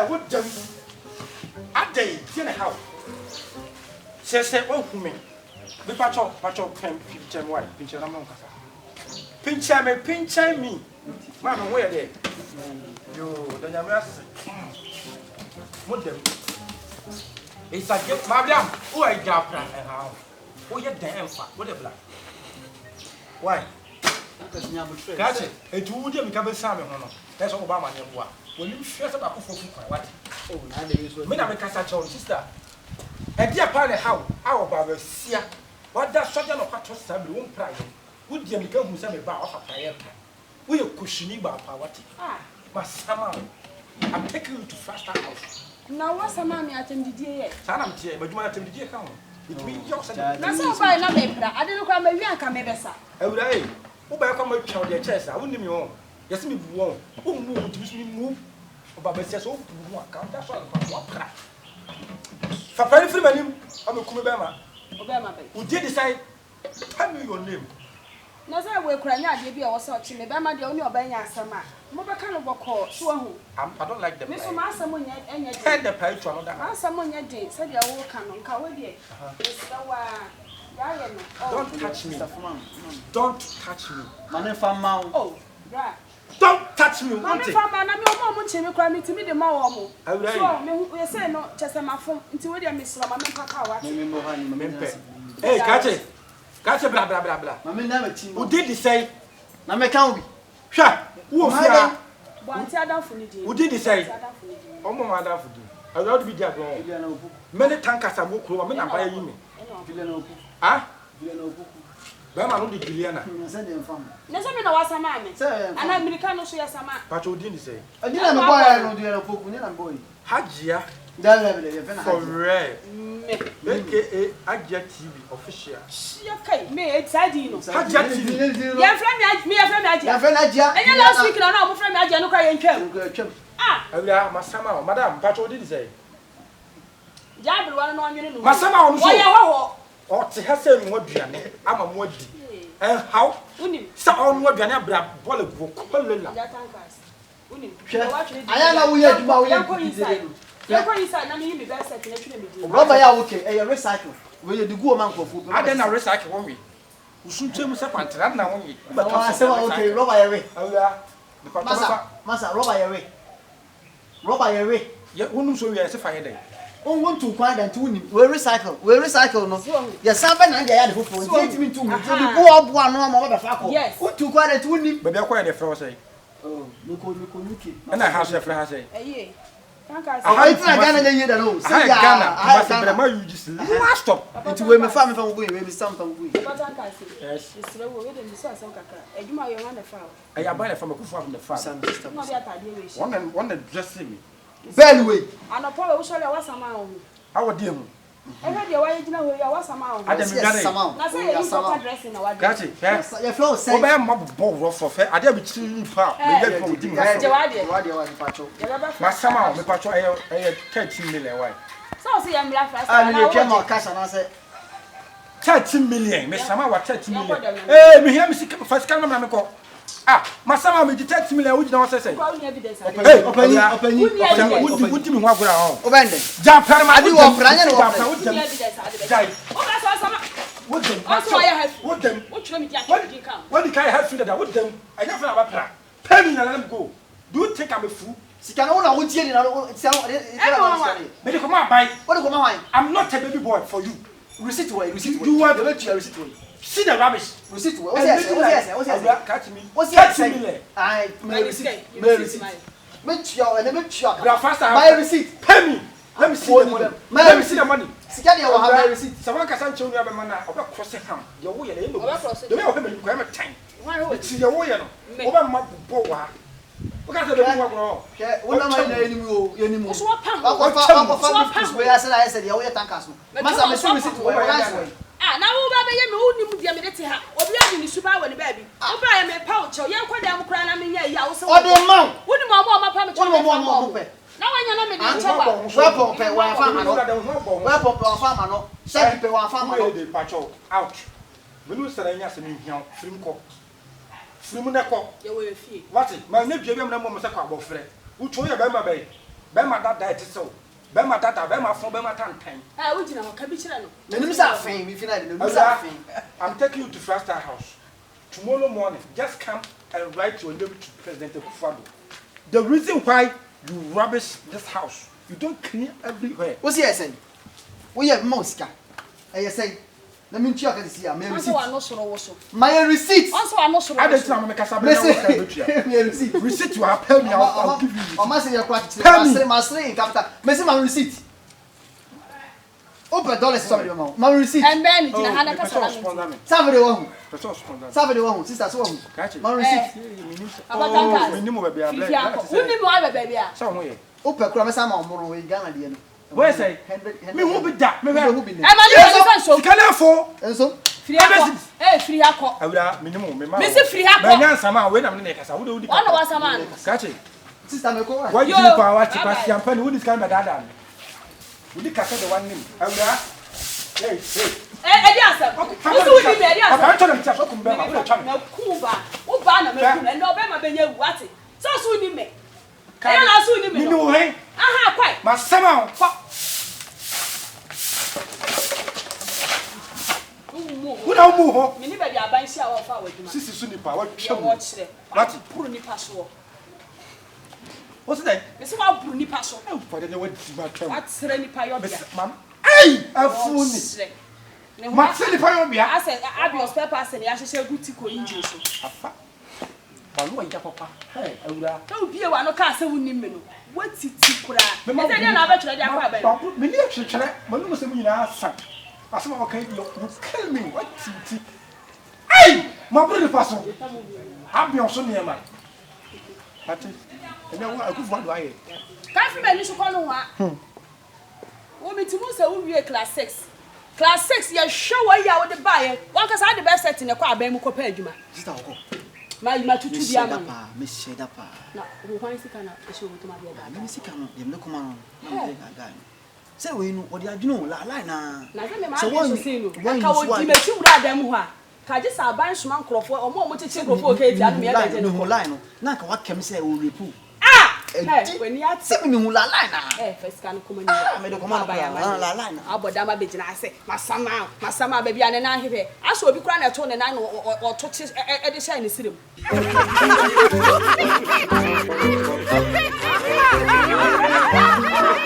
what them? A day, how? Says, oh, me. The patch pen, pinch and white, pinch and among us. Pinch me. Mamma, where they? You, the Yamas. What them? It's a gift, madam. Who I got and how? Oh, you're damn fat. What a black. Why? That's it. It would become a salmon. That's all Obama. When you share about what? Oh, I mean, I'm a Cassachon sister. And dear partner, how? Our barber, see what that certain of what was Sabi won't cry. Would you become who some about a prayer? We are cushioning about power. Ah, but somehow I'm taking you to Faster House. Now, what's a mammy attended here? Sanam, but you might attend the account. It means yours. That's all by no paper. I didn't come a young camera. Oh, hey, who by come out of your chest? I wouldn't be wrong. Yes, me won't. Who move to me move? But says, oh, that's all. For very many, I'm a Kumabama. Who did decide? Tell me your name. No, sir, we're crying out. You be also to me, Bama, the only obeying summer. Mobile kind of call, so I don't like them. Miss Master Moon and yet, and the pay to another. Someone yet did, said you all come on Kawadi. Don't touch me. Don't touch me. Money from Mount. Oh, right. Don't touch me. Money from Mount, crying to me the more. I will say no, just a phone into William Miss Lama. Hey, catch it. Catch it, blah, blah, blah, blah. Mamma never team. Who did he say? Mamma, sure. Who did he say? Oh, Mamma, I will be there. Many tankers are more cruel. I'm buying me. Ah? Bama no di Juliana. Na so me na wasa ma me. Ana Americano so ya sama. But you didn't say. Adina no boy no do na poku, ni na boy. Hajia. Da level e fe na Hajia. For rare. AKA Hajia TV official. Ya kai me e sadi no. Hajia TV. Ya friend me Hajia. Ya friend Hajia. Enya last week na mo friend me Hajia no kwa ye ntwam. Ah. Awia masama madam, but you didn't say. Jabri wan no anwene no. Masama on so. Wo ye ho. Or to have said what you I'm a modi. And how? So on what you are bra ball of book. I know we are about inside. I mean, the best second. Robert, okay, a recycle. Will you do go among for food? I don't recycle one week. Who should tell me something? But I said, okay, Robert away. Massa, Robert away. Robert away. Yet, who knows we are a fire day? Oh, want to quiet and tune him. We recycle, no. Yes, something I had for 8 minutes to go up one more motherfucker. Yes, what to quiet and tune him, but they're quite a frost. Oh, look, and I have a friend say, eh, I can't get a no. I have you just last stop into where my family from maybe something. Yes, it's slow with the some caca. And you might want a foul. I am buying from a cook from the farm. One that just see me. Belway. And a poor shall I was a man. Our dear. I heard your way, you know, you was a man. I didn't get some. I say, some dressing our got it. Your flow say, I am a ball for fair. I didn't see you far. My summer, the patrol, I had 13 million. So, see, I'm laughing. I came on cash and I said, 13 million. Miss Sama, what 13 million? Eh, me here, first camera. Ah, Masama me detect me which no say. Hey, open. What do you want ground? Obende. Jump perma do of what them? What them? What the kind have that with them? I never have a pay me and let them go. Do you think I'm a fool? She can own a wood jelly. Come on, buy. What do you want? I'm not a baby boy for you. Receipt way. You want the receipt way. See the rubbish. Receipt. What's that? Catch me. What's that? I may receipt. Make my receipt. Pay me. Let me see the money. Let me see the money. Sikadi will have my receipt. Someone can send you a man about crossing him. Your way, the way of him, grammar time. It's your way. Over my boa. What kind of work? What am I anymore? I said, you're a tank. Must receipt to ah, now we baby, you know, we super when the baby. I am a pouch, or young quadam crying. I mean, yeah, also. What the mount? What do you want my promise? Now I know me, weapon, farmer, send people farmer, the patrol out. When you say, yes, and you Frimuneco, you will feel. What it? My nephew, no more, Mr. Friend. Who told you about my bay? Bema that diet so. Bema tata, bema phone, bema tantan. Ah, we didn't have a I'm taking you to First Star House. Tomorrow morning, just come and write your name to President Akufo-Addo. The reason why you rubbish this house, you don't clean everywhere. What's he saying? We have Mosca. I say, let me check and see. My receipt. Also, I'm not sure. I don't know. Receipt. Receipt you have. Tell me. I'll give you. I must say your question. My slave, Captain. Messi, my receipt. Open dollars. Sorry, my receipt. And then it's Saturday one. Saturday one. Sister, so my receipt. Open Kramer Salmon, we Ghana. Where say? Me who be that? Me who be? I'm not for. And so, free hako. I will minimum. Mr. Free hako. When I'm next, I would do. One was a man. Catch it. Sister, why you power to pass champagne? Who is kind of that? Would you catch the one name? I will ask. Hey, Yes, who's doing me? Yes, I'm trying to come back. no Cuba. Who banner me and November Benny Watty. So soon me. Can I soon me? No way. Aha, quite. My summer. Who don't move? Many baby are buying shower of our Sister Sunipa, what you watch there. What Bruni Passo? What's that? It's about Bruni Passo. For the way to my term. What's Renny Pio? Ma'am. Hey, a fool. Maxine Pio, I said, I'll be your spare pass and I should say good to go in Jesus. Hey, I will have. Don't be a one of castle women. What's it? I bet you are many actually, when you was in our son. I said, okay, you kill me. What? Hey, my brother, Pastor. I'll be also near man. And then I could want to can't you manage to call one? Woman to move will be a class 6. Class 6, you're sure why you are with the buyer. One can say the best set in the car, Bemu Copeduma. My to the other. Miss Shedapa. Now, who wants to come show to my brother? Let me see, come on. Say, we know what you do, la line. So, one thing, one can you two rather I just a bunch of Crawford or more to check for Katie and me. I don't know line. Not what can say will repoo. Ah! When you are saying you la line, first can come in. I made a command by a line. About Dama Bitch, I say, my summer baby, and I have it. I shall be crying at 29 or touches at the shiny city.